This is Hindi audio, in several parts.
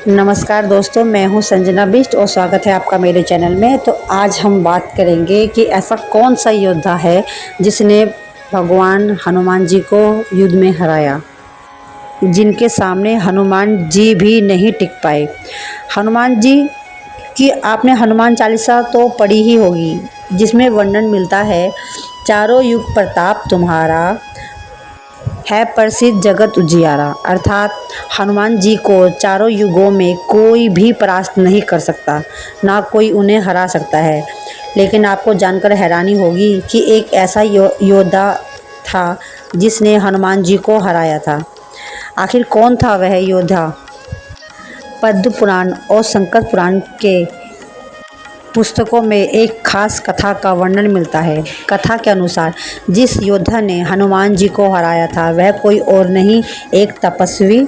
नमस्कार दोस्तों, मैं हूं संजना बिष्ट और स्वागत है आपका मेरे चैनल में। तो आज हम बात करेंगे कि ऐसा कौन सा योद्धा है जिसने भगवान हनुमान जी को युद्ध में हराया, जिनके सामने हनुमान जी भी नहीं टिक पाए। हनुमान जी की आपने हनुमान चालीसा तो पढ़ी ही होगी, जिसमें वर्णन मिलता है, चारों युग प्रताप तुम्हारा है प्रसिद्ध जगत उजियारा। अर्थात हनुमान जी को चारों युगों में कोई भी परास्त नहीं कर सकता, ना कोई उन्हें हरा सकता है। लेकिन आपको जानकर हैरानी होगी कि एक ऐसा योद्धा था जिसने हनुमान जी को हराया था। आखिर कौन था वह योद्धा? पद्म पुराण और शंकर पुराण के पुस्तकों में एक खास कथा का वर्णन मिलता है। कथा के अनुसार जिस योद्धा ने हनुमान जी को हराया था वह कोई और नहीं, एक तपस्वी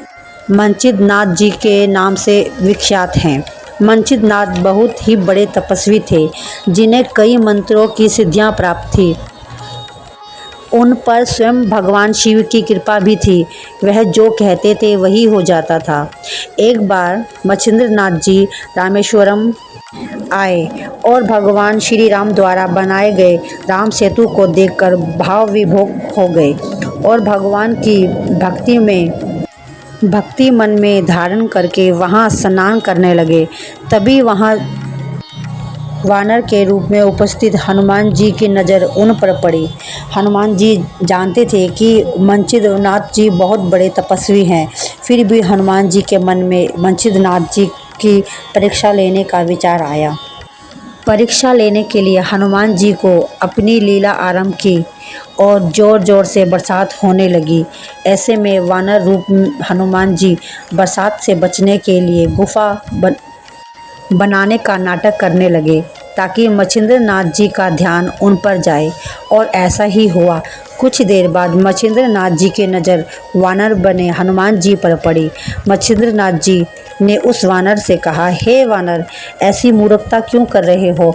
मंचिंद्र नाथ जी के नाम से विख्यात हैं। मंचिंद्र नाथ बहुत ही बड़े तपस्वी थे, जिन्हें कई मंत्रों की सिद्धियां प्राप्त थी। उन पर स्वयं भगवान शिव की कृपा भी थी। वह जो कहते थे वही हो जाता था। एक बार मच्छिंद्र नाथ जी रामेश्वरम आए और भगवान श्री राम द्वारा बनाए गए राम सेतु को देखकर भाव विभोर हो गए और भगवान की भक्ति मन में धारण करके वहां स्नान करने लगे। तभी वहां वानर के रूप में उपस्थित हनुमान जी की नज़र उन पर पड़ी। हनुमान जी जानते थे कि मंचिंद्र नाथ जी बहुत बड़े तपस्वी हैं, फिर भी हनुमान जी के मन में मंचिंद्र नाथ जी की परीक्षा लेने का विचार आया। परीक्षा लेने के लिए हनुमान जी को अपनी लीला आरंभ की और ज़ोर ज़ोर से बरसात होने लगी। ऐसे में वानर रूप हनुमान जी बरसात से बचने के लिए गुफा बनाने का नाटक करने लगे, ताकि मच्छिंद्र नाथ जी का ध्यान उन पर जाए। और ऐसा ही हुआ। कुछ देर बाद मच्छिंद्र नाथ जी की नज़र वानर बने हनुमान जी पर पड़ी। मच्छिंद्र नाथ जी ने उस वानर से कहा, हे वानर, ऐसी मूर्खता क्यों कर रहे हो?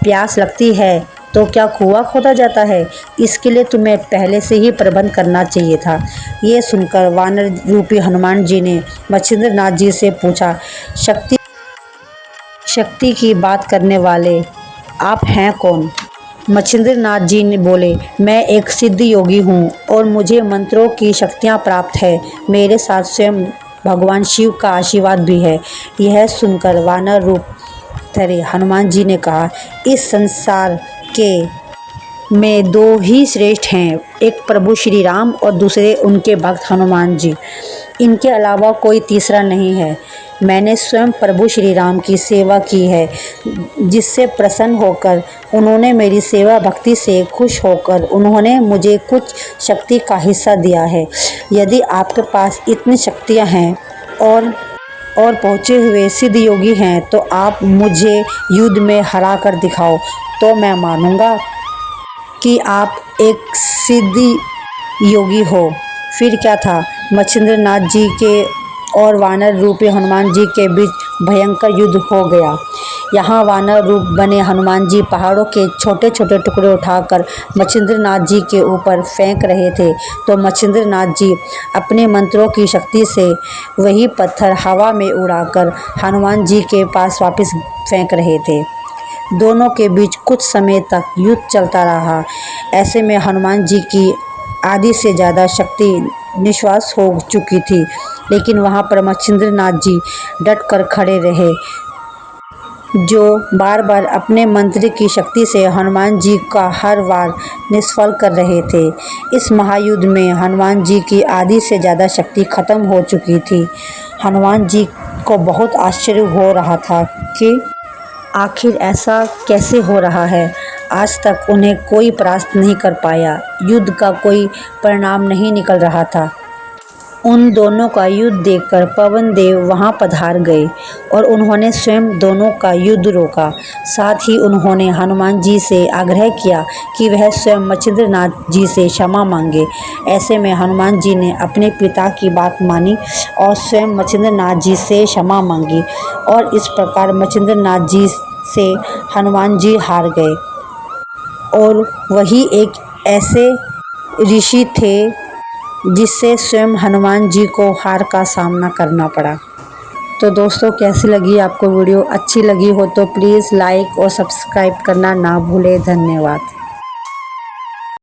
प्यास लगती है तो क्या कुआं खोदा जाता है? इसके लिए तुम्हें पहले से ही प्रबंध करना चाहिए था। ये सुनकर वानर रूपी हनुमान जी ने मच्छिंद्र नाथ जी से पूछा, शक्ति की बात करने वाले आप हैं कौन? मच्छिंद्र नाथ जी ने बोले, मैं एक सिद्ध योगी हूँ और मुझे मंत्रों की शक्तियाँ प्राप्त है। मेरे साथ स्वयं भगवान शिव का आशीर्वाद भी है। यह सुनकर वानर रूप धरे हनुमान जी ने कहा, इस संसार के में दो ही श्रेष्ठ हैं, एक प्रभु श्री राम और दूसरे उनके भक्त हनुमान जी। इनके अलावा कोई तीसरा नहीं है। मैंने स्वयं प्रभु श्री राम की सेवा की है, जिससे प्रसन्न होकर उन्होंने मेरी सेवा भक्ति से खुश होकर उन्होंने मुझे कुछ शक्ति का हिस्सा दिया है। यदि आपके पास इतनी शक्तियाँ हैं और पहुँचे हुए सिद्ध योगी हैं, तो आप मुझे युद्ध में हरा कर दिखाओ, तो मैं मानूंगा कि आप एक सिद्ध योगी हो। फिर क्या था, मच्छिंद्र नाथ जी के और वानर रूपी हनुमान जी के बीच भयंकर युद्ध हो गया। यहाँ वानर रूप बने हनुमान जी पहाड़ों के छोटे छोटे टुकड़े उठाकर मच्छिंद्र नाथ जी के ऊपर फेंक रहे थे, तो मच्छिंद्र नाथ जी अपने मंत्रों की शक्ति से वही पत्थर हवा में उड़ाकर हनुमान जी के पास वापस फेंक रहे थे। दोनों के बीच कुछ समय तक युद्ध चलता रहा। ऐसे में हनुमान जी की आधी से ज़्यादा शक्ति निश्वास हो चुकी थी, लेकिन वहाँ पर मच्छिंद्र नाथ जी डट कर खड़े रहे, जो बार बार अपने मंत्र की शक्ति से हनुमान जी का हर वार निष्फल कर रहे थे। इस महायुद्ध में हनुमान जी की आधी से ज़्यादा शक्ति खत्म हो चुकी थी। हनुमान जी को बहुत आश्चर्य हो रहा था कि आखिर ऐसा कैसे हो रहा है। आज तक उन्हें कोई परास्त नहीं कर पाया। युद्ध का कोई परिणाम नहीं निकल रहा था। उन दोनों का युद्ध देखकर पवन देव वहां पधार गए और उन्होंने स्वयं दोनों का युद्ध रोका। साथ ही उन्होंने हनुमान जी से आग्रह किया कि वह स्वयं मच्छिंद्र नाथ जी से क्षमा मांगे। ऐसे में हनुमान जी ने अपने पिता की बात मानी और स्वयं मच्छिंद्र नाथ जी से क्षमा मांगी, और इस प्रकार मच्छिंद्र नाथ जी से हनुमान जी हार गए। और वही एक ऐसे ऋषि थे जिससे स्वयं हनुमान जी को हार का सामना करना पड़ा। तो दोस्तों कैसी लगी आपको वीडियो, अच्छी लगी हो तो प्लीज़ लाइक और सब्सक्राइब करना ना भूलें। धन्यवाद।